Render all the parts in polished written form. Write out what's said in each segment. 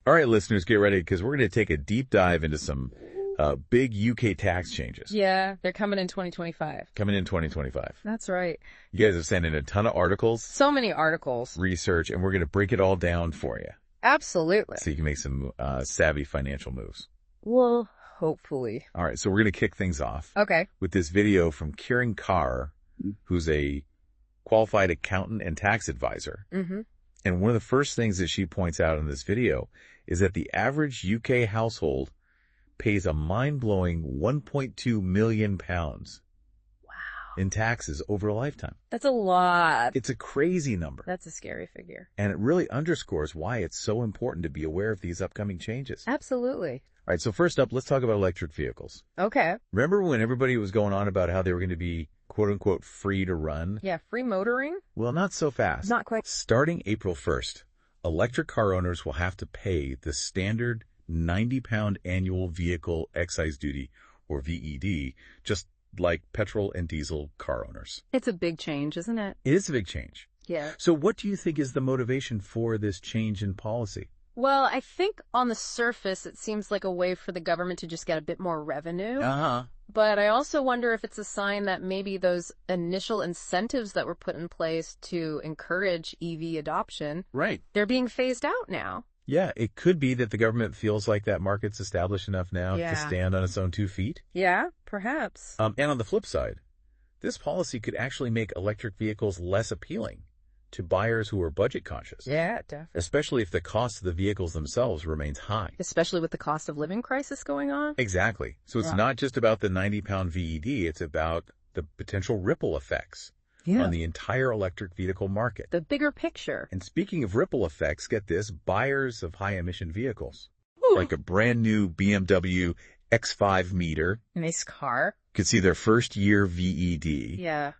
All right, listeners, get ready because we're going to take a deep dive into some big UK tax changes. Yeah, they're coming in 2025. Coming in 2025. That's right. You guys have sent in a ton of articles, So many articles. research, and we're going to break it all down for you Absolutely. so you can make some savvy financial moves. Well, hopefully. All right, so we're going to kick things off Okay. with this video from Kieran Carr, who's a qualified accountant and tax advisor. Mm-hmm. And one of the first things that she points out in this video is that the average UK household pays a mind-blowing £1.2 million Wow. in taxes over a lifetime. That's a lot. It's a crazy number. That's a scary figure. And it really underscores why it's so important to be aware of these upcoming changes. Absolutely. All right, so first up, let's talk about electric vehicles. Okay. Remember when everybody was going on about how they were going to be quote-unquote free to run? Yeah, free motoring? Well, not so fast. Not quite. Starting April 1st, electric car owners will have to pay the standard 90-pound annual vehicle excise duty, or VED, just like petrol and diesel car owners. It's a big change, isn't it? It is a big change. Yeah. So what do you think is the motivation for this change in policy? Well, I think on the surface, it seems like a way for the government to just get a bit more revenue. Uh-huh. But I also wonder if it's a sign that maybe those initial incentives that were put in place to encourage EV adoption, Right. they're being phased out now. Yeah, it could be that the government feels like that market's established enough now Yeah. to stand on its own 2 feet. Yeah, perhaps. And on the flip side, this policy could actually make electric vehicles less appealing to buyers who are budget conscious. Yeah, definitely. Especially if the cost of the vehicles themselves remains high. Especially with the cost of living crisis going on. Exactly. So it's Yeah. not just about the 90-pound VED, it's about the potential ripple effects on the entire electric vehicle market. The bigger picture. And speaking of ripple effects, get this, buyers of high-emission vehicles, Ooh. like a brand new BMW X5 meter, Nice car. could see their first year VED Yeah.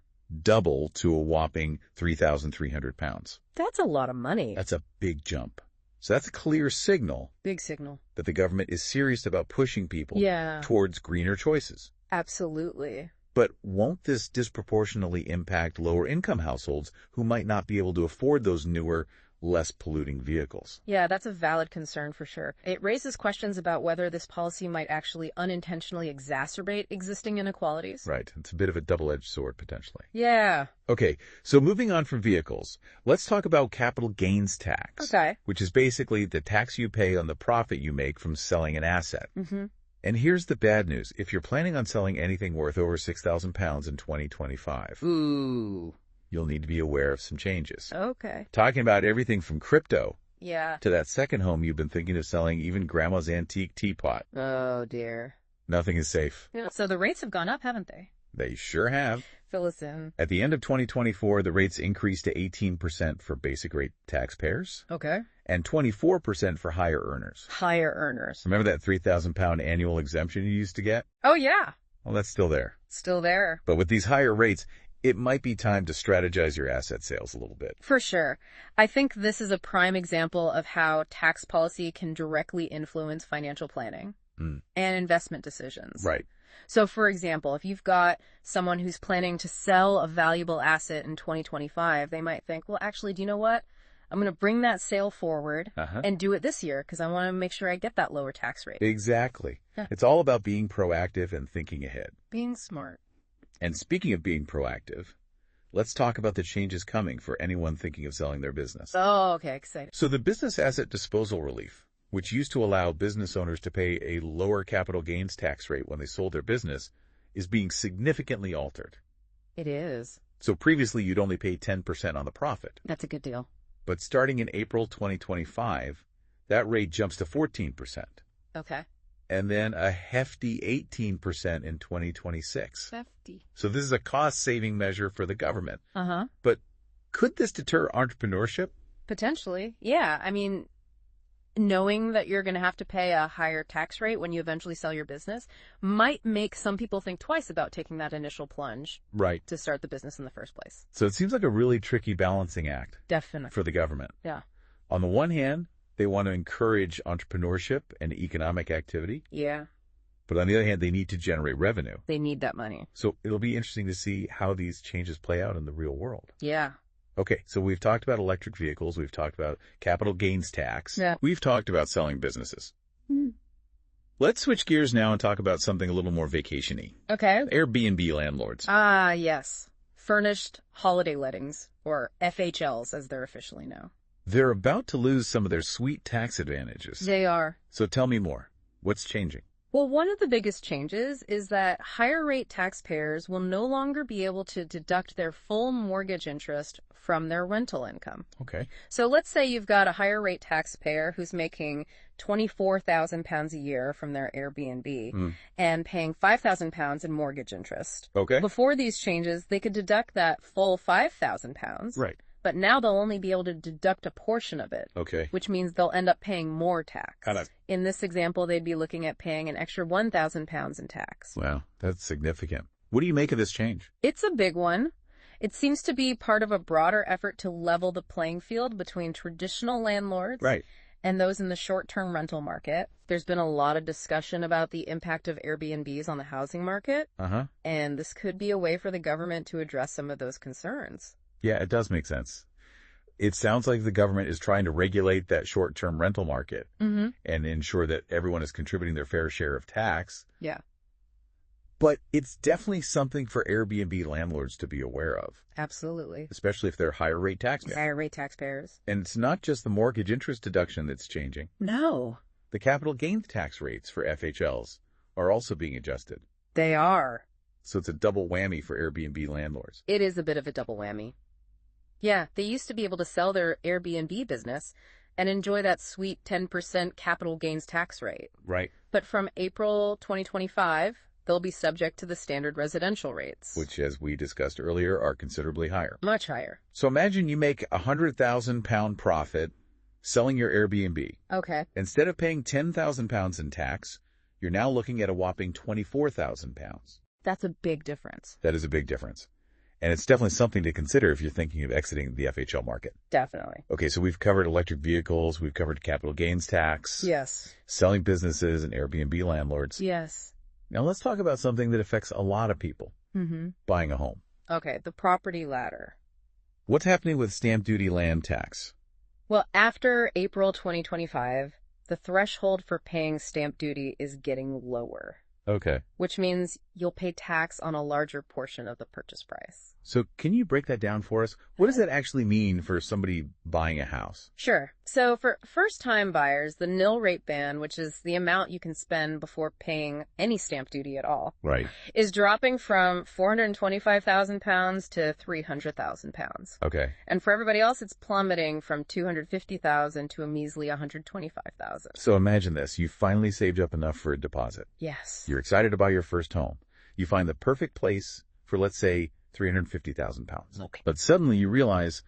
double to a whopping 3,300 pounds. That's a lot of money. That's a big jump. So that's a clear signal Big signal. that the government is serious about pushing people Yeah. towards greener choices. Absolutely. But won't this disproportionately impact lower-income households who might not be able to afford those newer, less polluting vehicles? Yeah, that's a valid concern for sure. It raises questions about whether this policy might actually unintentionally exacerbate existing inequalities. Right. It's a bit of a double-edged sword, potentially. Yeah. Okay, so moving on from vehicles, let's talk about capital gains tax, Okay. which is basically the tax you pay on the profit you make from selling an asset. Mm-hmm. And here's the bad news. If you're planning on selling anything worth over £6,000 in 2025, Ooh. you'll need to be aware of some changes. Okay. Talking about everything from crypto Yeah. to that second home you've been thinking of selling, even grandma's antique teapot. Oh, dear. Nothing is safe. Yeah. So the rates have gone up, haven't they? They sure have. Fill us in. At the end of 2024, the rates increased to 18% for basic rate taxpayers Okay. and 24% for higher earners. Higher earners. Remember that £3,000 annual exemption you used to get? Oh, yeah. Well, that's still there. Still there. But with these higher rates, it might be time to strategize your asset sales a little bit. For sure. I think this is a prime example of how tax policy can directly influence financial planning and investment decisions. Right. So, for example, if you've got someone who's planning to sell a valuable asset in 2025, they might think, well, actually, do you know what? I'm going to bring that sale forward and do it this year because I want to make sure I get that lower tax rate. Exactly. Yeah. It's all about being proactive and thinking ahead. Being smart. And speaking of being proactive, let's talk about the changes coming for anyone thinking of selling their business. Oh, okay. Exciting. So the business asset disposal relief, which used to allow business owners to pay a lower capital gains tax rate when they sold their business, is being significantly altered. It is. So previously you'd only pay 10% on the profit. That's a good deal. But starting in April 2025, that rate jumps to 14%. Okay. And then a hefty 18% in 2026. 50. So this is a cost-saving measure for the government. Uh-huh. But could this deter entrepreneurship? Potentially. Yeah. I mean, knowing that you're going to have to pay a higher tax rate when you eventually sell your business might make some people think twice about taking that initial plunge Right. to start the business in the first place. So it seems like a really tricky balancing act Definitely. for the government. Yeah. On the one hand, they want to encourage entrepreneurship and economic activity. Yeah. But on the other hand, they need to generate revenue. They need that money. So it'll be interesting to see how these changes play out in the real world. Yeah. Okay, so we've talked about electric vehicles. We've talked about capital gains tax. Yeah. We've talked about selling businesses. Hmm. Let's switch gears now and talk about something a little more vacation-y. Okay. Airbnb landlords. Ah, yes. Furnished holiday lettings, or FHLs as they're officially known. They're about to lose some of their sweet tax advantages. They are. So tell me more. What's changing? Well, one of the biggest changes is that higher rate taxpayers will no longer be able to deduct their full mortgage interest from their rental income. Okay. So let's say you've got a higher rate taxpayer who's making £24,000 a year from their Airbnb and paying £5,000 in mortgage interest. Okay. Before these changes, they could deduct that full £5,000. Right. But now they'll only be able to deduct a portion of it. Okay. Which means they'll end up paying more tax. Got it. In this example, they'd be looking at paying an extra £1,000 in tax. Wow, that's significant. What do you make of this change? It's a big one. It seems to be part of a broader effort to level the playing field between traditional landlords and those in the short-term rental market. There's been a lot of discussion about the impact of Airbnbs on the housing market, and this could be a way for the government to address some of those concerns. Yeah, it does make sense. It sounds like the government is trying to regulate that short-term rental market and ensure that everyone is contributing their fair share of tax. Yeah. But it's definitely something for Airbnb landlords to be aware of. Absolutely. Especially if they're higher rate taxpayers. Higher rate taxpayers. And it's not just the mortgage interest deduction that's changing. No. The capital gains tax rates for FHLs are also being adjusted. They are. So it's a double whammy for Airbnb landlords. It is a bit of a double whammy. Yeah, they used to be able to sell their Airbnb business and enjoy that sweet 10% capital gains tax rate. Right. But from April 2025, they'll be subject to the standard residential rates. Which, as we discussed earlier, are considerably higher. Much higher. So imagine you make a £100,000 profit selling your Airbnb. Okay. Instead of paying £10,000 in tax, you're now looking at a whopping £24,000. That's a big difference. That is a big difference. And it's definitely something to consider if you're thinking of exiting the FHL market. Definitely. Okay, so we've covered electric vehicles, we've covered capital gains tax. Yes. Selling businesses and Airbnb landlords. Yes. Now let's talk about something that affects a lot of people. Buying a home. Okay, the property ladder. What's happening with stamp duty land tax? Well, after April 2025, the threshold for paying stamp duty is getting lower. Okay. Which means you'll pay tax on a larger portion of the purchase price. So can you break that down for us? What does that actually mean for somebody buying a house? Sure. So for first-time buyers, the nil rate ban, which is the amount you can spend before paying any stamp duty at all, is dropping from £425,000 to £300,000. Okay. And for everybody else, it's plummeting from $250,000 to a measly $125,000. So imagine this. You finally saved up enough for a deposit. Yes. You're excited to buy your first home. You find the perfect place for, let's say, £350,000. Okay. But suddenly you realize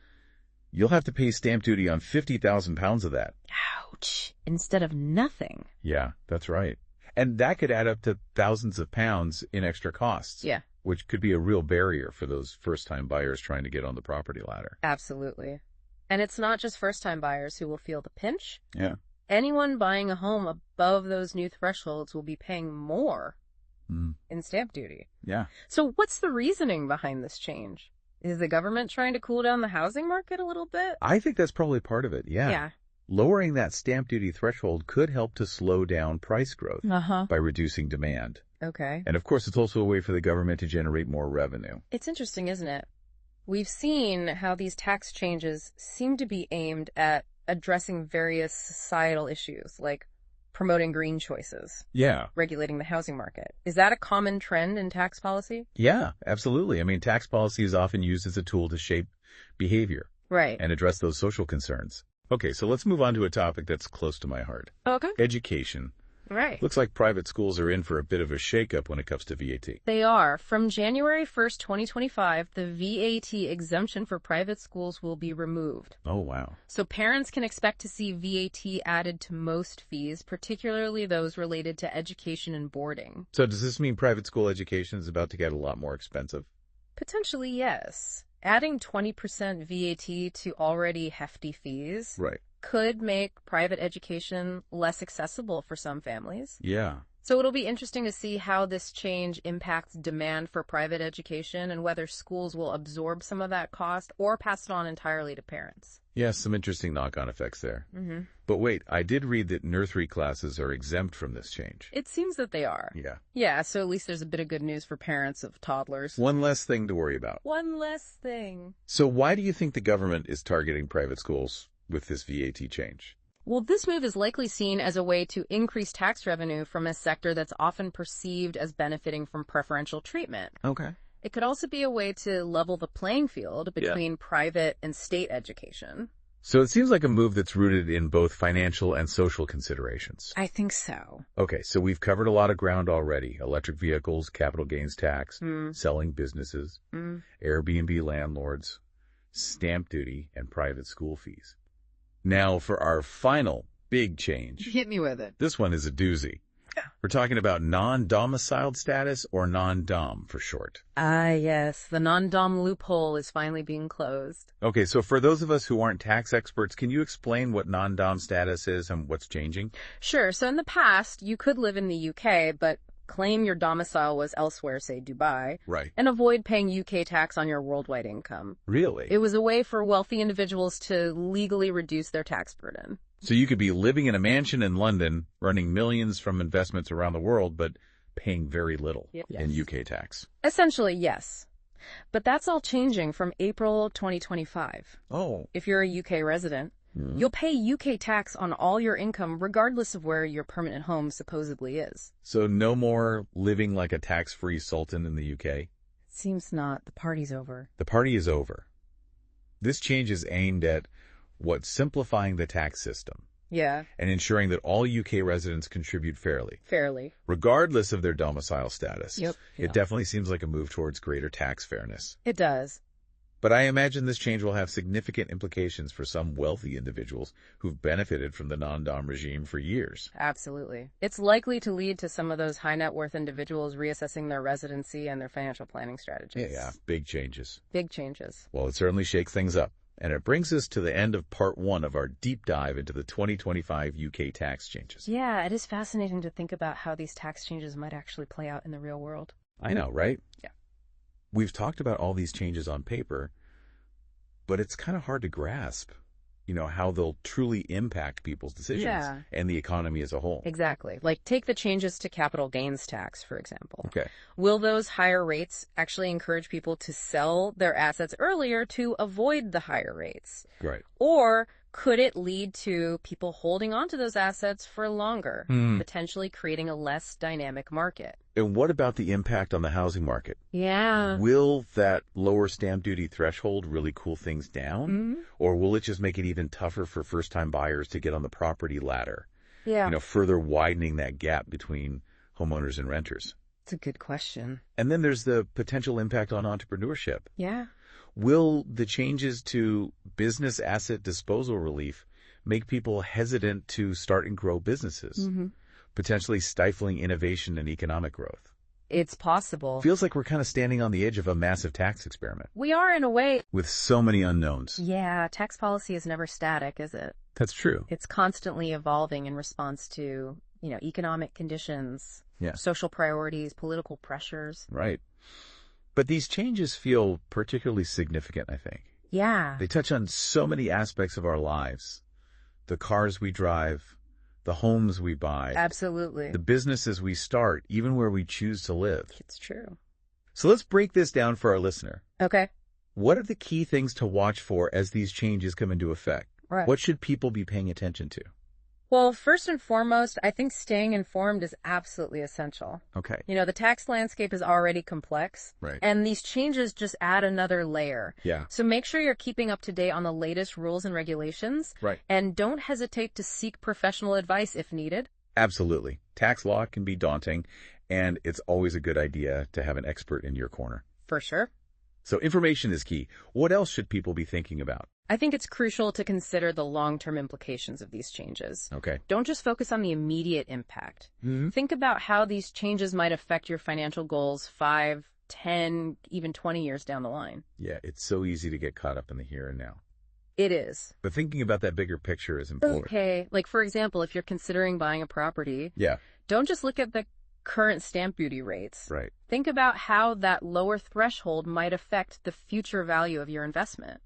you'll have to pay stamp duty on £50,000 of that. Ouch. Instead of nothing. Yeah, that's right. And that could add up to thousands of pounds in extra costs. Yeah. Which could be a real barrier for those first-time buyers trying to get on the property ladder. Absolutely. And it's not just first-time buyers who will feel the pinch. Yeah. Anyone buying a home above those new thresholds will be paying more in stamp duty. Yeah. So what's the reasoning behind this change? Is the government trying to cool down the housing market a little bit? I think that's probably part of it, yeah. Lowering that stamp duty threshold could help to slow down price growth by reducing demand. Okay. And of course, it's also a way for the government to generate more revenue. It's interesting, isn't it? We've seen how these tax changes seem to be aimed at addressing various societal issues, like promoting green choices. Yeah. Regulating the housing market. Is that a common trend in tax policy? Yeah, absolutely. I mean, tax policy is often used as a tool to shape behavior. Right. And address those social concerns. Okay, so let's move on to a topic that's close to my heart. Okay. Education. Right. Looks like private schools are in for a bit of a shakeup when it comes to VAT. They are. From January 1st, 2025, the VAT exemption for private schools will be removed. Oh, wow. So parents can expect to see VAT added to most fees, particularly those related to education and boarding. So does this mean private school education is about to get a lot more expensive? Potentially, yes. Adding 20% VAT to already hefty fees could make private education less accessible for some families. Yeah. So it'll be interesting to see how this change impacts demand for private education and whether schools will absorb some of that cost or pass it on entirely to parents. Yes, some interesting knock-on effects there. Mm-hmm. But wait, I did read that nursery classes are exempt from this change. It seems that they are. Yeah. Yeah, so at least there's a bit of good news for parents of toddlers. One less thing to worry about. One less thing. So why do you think the government is targeting private schools with this VAT change? Well, this move is likely seen as a way to increase tax revenue from a sector that's often perceived as benefiting from preferential treatment. Okay. It could also be a way to level the playing field between private and state education. So it seems like a move that's rooted in both financial and social considerations. I think so. Okay, so we've covered a lot of ground already. Electric vehicles, capital gains tax, selling businesses, Airbnb landlords, stamp duty, and private school fees. Now for our final big change. Hit me with it. This one is a doozy. We're talking about non-domiciled status, or non-dom for short. Ah, yes. The non-dom loophole is finally being closed. Okay, so for those of us who aren't tax experts, can you explain what non-dom status is and what's changing? Sure. So in the past, you could live in the UK, but claim your domicile was elsewhere, say Dubai, Right. and avoid paying UK tax on your worldwide income. Really? It was a way for wealthy individuals to legally reduce their tax burden. So you could be living in a mansion in London, running millions from investments around the world, but paying very little in UK tax. Essentially, yes. But that's all changing from April 2025. Oh. If you're a UK resident, you'll pay UK tax on all your income regardless of where your permanent home supposedly is. So no more living like a tax-free sultan in the UK? Seems not. The party's over. The party is over. This change is aimed at simplifying the tax system. Yeah. And ensuring that all UK residents contribute fairly. Fairly. Regardless of their domicile status. Yep. It definitely seems like a move towards greater tax fairness. It does. But I imagine this change will have significant implications for some wealthy individuals who've benefited from the non-dom regime for years. Absolutely. It's likely to lead to some of those high net worth individuals reassessing their residency and their financial planning strategies. Yeah, big changes. Big changes. Well, it certainly shakes things up. And it brings us to the end of part 1 of our deep dive into the 2025 UK tax changes. Yeah, it is fascinating to think about how these tax changes might actually play out in the real world. I know, right? Yeah. We've talked about all these changes on paper, but it's kind of hard to grasp, how they'll truly impact people's decisions and the economy as a whole. Exactly. Like, take the changes to capital gains tax, for example. Okay. Will those higher rates actually encourage people to sell their assets earlier to avoid the higher rates? Right. Or could it lead to people holding onto those assets for longer, potentially creating a less dynamic market? And what about the impact on the housing market? Yeah. Will that lower stamp duty threshold really cool things down? Or will it just make it even tougher for first-time buyers to get on the property ladder? Yeah. Further widening that gap between homeowners and renters. It's a good question. And then there's the potential impact on entrepreneurship. Yeah. Will the changes to business asset disposal relief make people hesitant to start and grow businesses, potentially stifling innovation and economic growth? It's possible. Feels like we're kind of standing on the edge of a massive tax experiment. We are, in a way. With so many unknowns. Yeah, tax policy is never static, is it? That's true. It's constantly evolving in response to, economic conditions, social priorities, political pressures. Right. But these changes feel particularly significant, I think. Yeah. They touch on so many aspects of our lives. The cars we drive, the homes we buy. Absolutely. The businesses we start, even where we choose to live. It's true. So let's break this down for our listener. Okay. What are the key things to watch for as these changes come into effect? Right. What should people be paying attention to? Well, first and foremost, I think staying informed is absolutely essential. Okay. The tax landscape is already complex. Right. And these changes just add another layer. Yeah. So make sure you're keeping up to date on the latest rules and regulations. Right. And don't hesitate to seek professional advice if needed. Absolutely. Tax law can be daunting, and it's always a good idea to have an expert in your corner. For sure. So information is key. What else should people be thinking about? I think it's crucial to consider the long-term implications of these changes. Okay. Don't just focus on the immediate impact. Think about how these changes might affect your financial goals 5, 10, even 20 years down the line. Yeah, it's so easy to get caught up in the here and now. It is. But thinking about that bigger picture is important. Okay. Like, for example, if you're considering buying a property, Yeah. don't just look at the current stamp duty rates. Right. Think about how that lower threshold might affect the future value of your investment.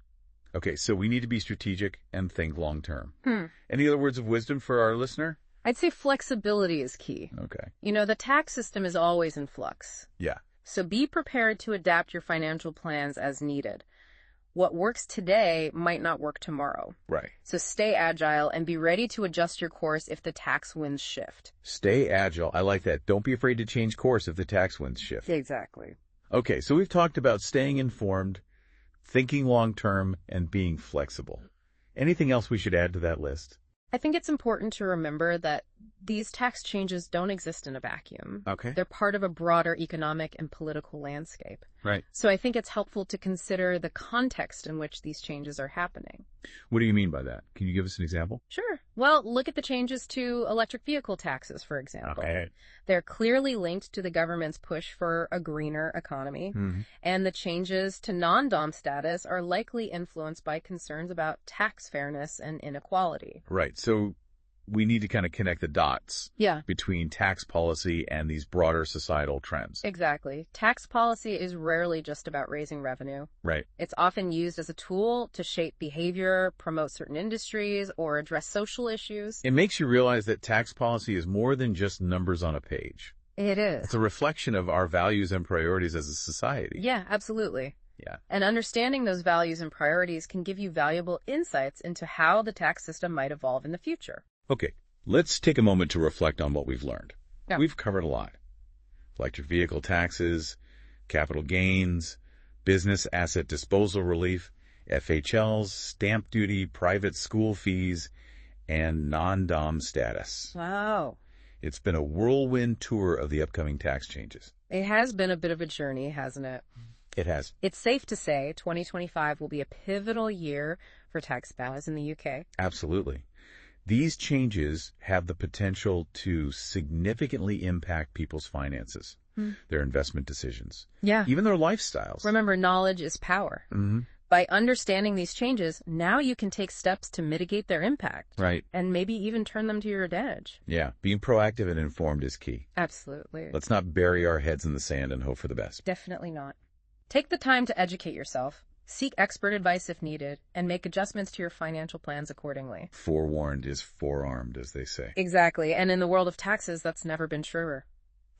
Okay, so we need to be strategic and think long term. Any other words of wisdom for our listener? I'd say flexibility is key. Okay. The tax system is always in flux. Yeah. So be prepared to adapt your financial plans as needed. What works today might not work tomorrow. Right. So stay agile and be ready to adjust your course if the tax winds shift. Stay agile. I like that. Don't be afraid to change course if the tax winds shift. Exactly. Okay, so we've talked about staying informed, thinking long term, and being flexible. Anything else we should add to that list? I think it's important to remember that these tax changes don't exist in a vacuum. Okay. They're part of a broader economic and political landscape. Right. So I think it's helpful to consider the context in which these changes are happening. What do you mean by that? Can you give us an example? Sure. Well, look at the changes to electric vehicle taxes, for example. Okay. They're clearly linked to the government's push for a greener economy, and the changes to non-dom status are likely influenced by concerns about tax fairness and inequality. Right. So we need to kind of connect the dots between tax policy and these broader societal trends. Exactly. Tax policy is rarely just about raising revenue. Right. It's often used as a tool to shape behavior, promote certain industries, or address social issues. It makes you realize that tax policy is more than just numbers on a page. It is. It's a reflection of our values and priorities as a society. Yeah, absolutely. Yeah. And understanding those values and priorities can give you valuable insights into how the tax system might evolve in the future. Okay, let's take a moment to reflect on what we've learned. Yeah. We've covered a lot. Electric vehicle taxes, capital gains, business asset disposal relief, FHLs, stamp duty, private school fees, and non-dom status. Wow. It's been a whirlwind tour of the upcoming tax changes. It has been a bit of a journey, hasn't it? It has. It's safe to say 2025 will be a pivotal year for tax ballers in the UK. Absolutely. These changes have the potential to significantly impact people's finances, their investment decisions, even their lifestyles. Remember, knowledge is power. By understanding these changes, now you can take steps to mitigate their impact. Right. And maybe even turn them to your advantage. Yeah, being proactive and informed is key. Absolutely. Let's not bury our heads in the sand and hope for the best. Definitely not. Take the time to educate yourself. Seek expert advice if needed, and make adjustments to your financial plans accordingly. Forewarned is forearmed, as they say. Exactly, and in the world of taxes, that's never been truer.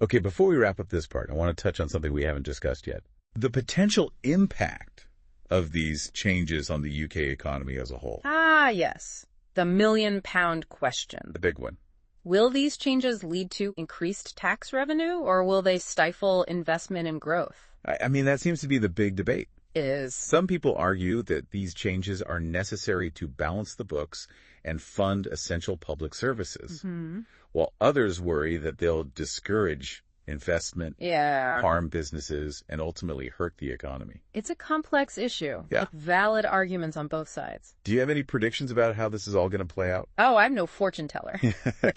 Okay, before we wrap up this part, I want to touch on something we haven't discussed yet. The potential impact of these changes on the UK economy as a whole. Ah, yes. The million-pound question. The big one. Will these changes lead to increased tax revenue, or will they stifle investment and growth? I mean, that seems to be the big debate. Is. Some people argue that these changes are necessary to balance the books and fund essential public services, while others worry that they'll discourage investment, harm businesses, and ultimately hurt the economy. It's a complex issue, with valid arguments on both sides. Do you have any predictions about how this is all going to play out? Oh, I'm no fortune teller.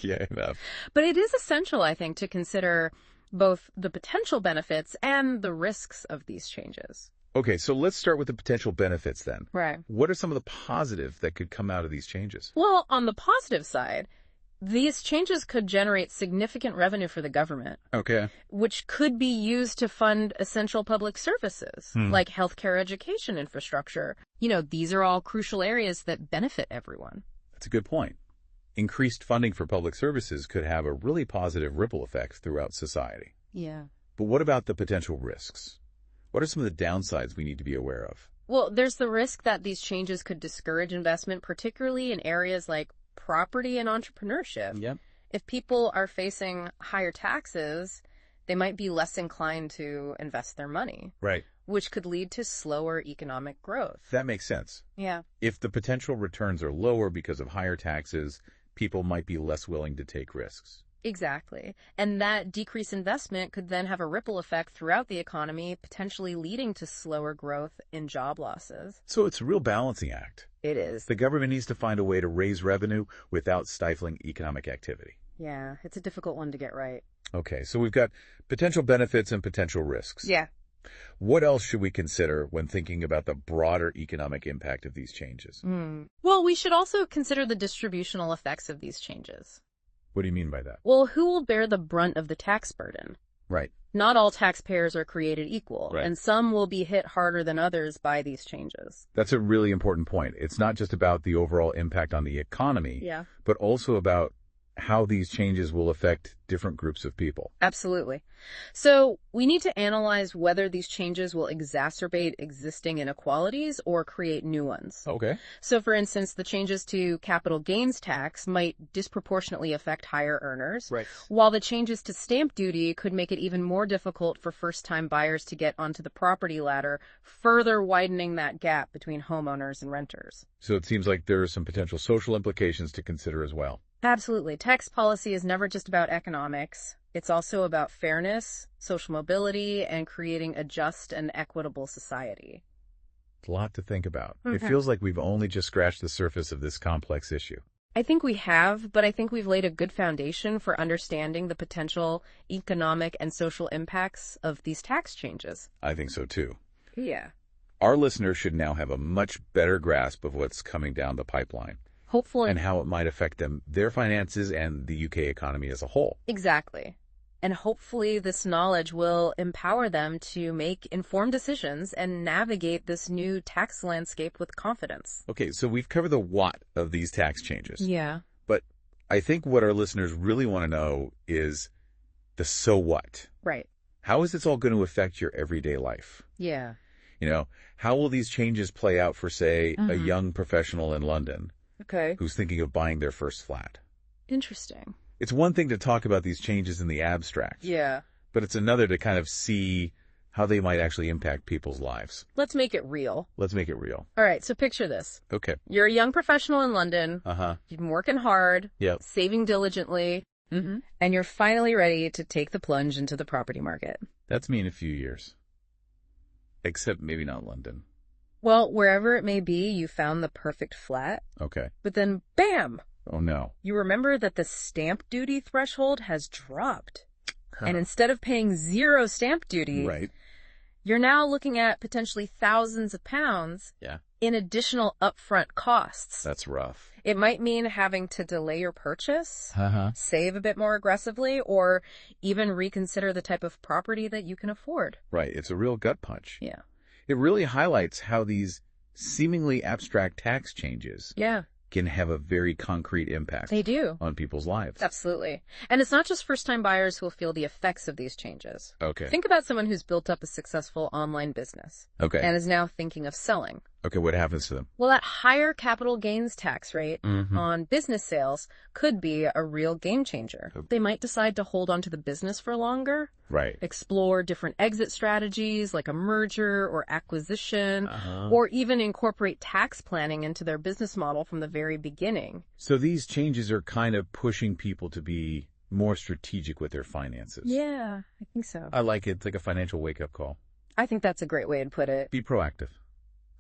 Yeah, enough. But it is essential, I think, to consider both the potential benefits and the risks of these changes. Okay, so let's start with the potential benefits then. Right. What are some of the positive that could come out of these changes? Well, on the positive side, these changes could generate significant revenue for the government. Okay. Which could be used to fund essential public services, like healthcare, education infrastructure. These are all crucial areas that benefit everyone. That's a good point. Increased funding for public services could have a really positive ripple effect throughout society. Yeah. But what about the potential risks? What are some of the downsides we need to be aware of? Well, there's the risk that these changes could discourage investment, particularly in areas like property and entrepreneurship. Yep. If people are facing higher taxes, they might be less inclined to invest their money. Right. Which could lead to slower economic growth. That makes sense. Yeah. If the potential returns are lower because of higher taxes, people might be less willing to take risks. Exactly. And that decreased investment could then have a ripple effect throughout the economy, potentially leading to slower growth in job losses. So it's a real balancing act. It is. The government needs to find a way to raise revenue without stifling economic activity. Yeah, it's a difficult one to get right. Okay, so we've got potential benefits and potential risks. Yeah. What else should we consider when thinking about the broader economic impact of these changes? Well, we should also consider the distributional effects of these changes. What do you mean by that? Well, who will bear the brunt of the tax burden? Right. Not all taxpayers are created equal, Right. and some will be hit harder than others by these changes. That's a really important point. It's not just about the overall impact on the economy, Yeah. but also about how these changes will affect different groups of people. Absolutely. So we need to analyze whether these changes will exacerbate existing inequalities or create new ones. Okay. So, for instance, the changes to capital gains tax might disproportionately affect higher earners, Right. while the changes to stamp duty could make it even more difficult for first-time buyers to get onto the property ladder, further widening that gap between homeowners and renters. So it seems like there are some potential social implications to consider as well. Absolutely. Tax policy is never just about economics. It's also about fairness, social mobility, and creating a just and equitable society. It's a lot to think about. It Mhm. feels like we've only just scratched the surface of this complex issue. I think we have, but I think we've laid a good foundation for understanding the potential economic and social impacts of these tax changes. I think so too. Yeah. Our listeners should now have a much better grasp of what's coming down the pipeline Hopefully. and how it might affect them, their finances, and the UK economy as a whole. Exactly. And hopefully this knowledge will empower them to make informed decisions and navigate this new tax landscape with confidence. Okay, so we've covered the what of these tax changes. Yeah. But I think what our listeners really want to know is the so what. Right. How is this all going to affect your everyday life? Yeah. You know, how will these changes play out for, say, a Mhm. young professional in London Okay. who's thinking of buying their first flat? Interesting. It's one thing to talk about these changes in the abstract, Yeah. but it's another to kind of see how they might actually impact people's lives. Let's make it real. Let's make it real. All right, so picture this. Okay. You're a young professional in London. Uh-huh. You've been working hard, Yep. saving diligently, and you're finally ready to take the plunge into the property market. That's me in a few years. Except maybe not London. Well, wherever it may be, you found the perfect flat, Okay. but then bam! Oh, no. You remember that the stamp duty threshold has dropped. And instead of paying 0 stamp duty, Right. you're now looking at potentially thousands of pounds Yeah. in additional upfront costs. That's rough. It might mean having to delay your purchase, Uh-huh. save a bit more aggressively, or even reconsider the type of property that you can afford. Right. It's a real gut punch. Yeah. It really highlights how these seemingly abstract tax changes Yeah, can have a very concrete impact they do. on people's lives. Absolutely. And it's not just first-time buyers who will feel the effects of these changes. Okay. Think about someone who's built up a successful online business Okay. and is now thinking of selling. Okay, what happens to them? Well, that higher capital gains tax rate Mhm. on business sales could be a real game changer. Okay. They might decide to hold on to the business for longer, Right. explore different exit strategies like a merger or acquisition, Uh-huh. or even incorporate tax planning into their business model from the very beginning. So these changes are kind of pushing people to be more strategic with their finances. Yeah, I think so. I like it. It's like a financial wake-up call. I think that's a great way to put it. Be proactive.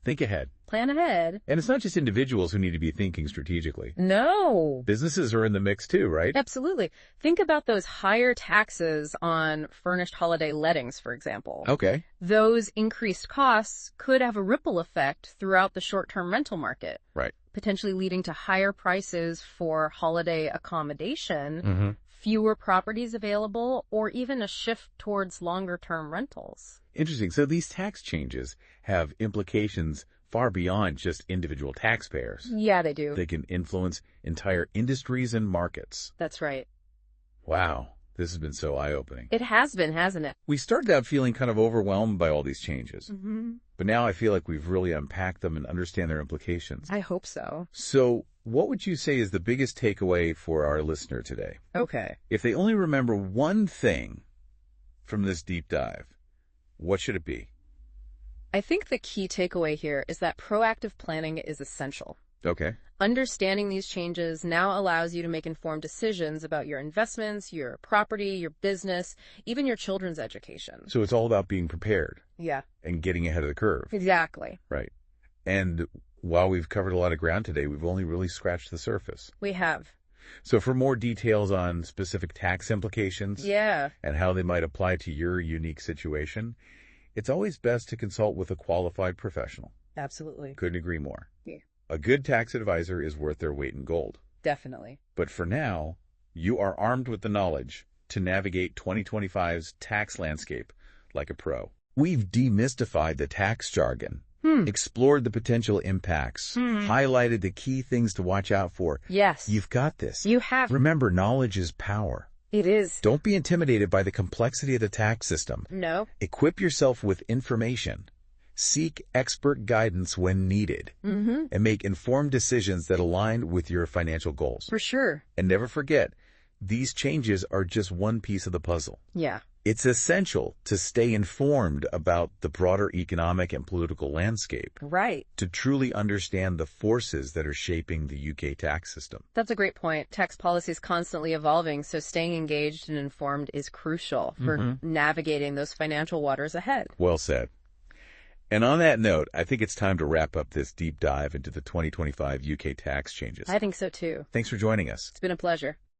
Think ahead. Plan ahead. And it's not just individuals who need to be thinking strategically. No. Businesses are in the mix too, right? Absolutely. Think about those higher taxes on furnished holiday lettings, for example. Okay. Those increased costs could have a ripple effect throughout the short-term rental market, Right. potentially leading to higher prices for holiday accommodation, Mm-hmm. fewer properties available, or even a shift towards longer-term rentals. Interesting. So these tax changes have implications far beyond just individual taxpayers. Yeah, they do. They can influence entire industries and markets. That's right. Wow. This has been so eye-opening. It has been, hasn't it? We started out feeling kind of overwhelmed by all these changes, Mm-hmm. but now I feel like we've really unpacked them and understand their implications. I hope so. So what would you say is the biggest takeaway for our listener today? Okay. If they only remember one thing from this deep dive, what should it be? I think the key takeaway here is that proactive planning is essential. Okay. Understanding these changes now allows you to make informed decisions about your investments, your property, your business, even your children's education. So it's all about being prepared Yeah, and getting ahead of the curve. exactly. Right. And while we've covered a lot of ground today, we've only really scratched the surface. We have. So for more details on specific tax implications Yeah, and how they might apply to your unique situation, it's always best to consult with a qualified professional. absolutely. Couldn't agree more. Yeah. A good tax advisor is worth their weight in gold. Definitely. But for now, you are armed with the knowledge to navigate 2025's tax landscape like a pro. We've demystified the tax jargon, explored the potential impacts, highlighted the key things to watch out for. Yes. You've got this. You have. Remember, knowledge is power. It is. Don't be intimidated by the complexity of the tax system. No. Equip yourself with information. Seek expert guidance when needed. And make informed decisions that align with your financial goals. For sure. And never forget, these changes are just one piece of the puzzle. Yeah. It's essential to stay informed about the broader economic and political landscape. Right. To truly understand the forces that are shaping the UK tax system. That's a great point. Tax policy is constantly evolving, so staying engaged and informed is crucial for navigating those financial waters ahead. Well said. And on that note, I think it's time to wrap up this deep dive into the 2025 UK tax changes. I think so too. Thanks for joining us. It's been a pleasure.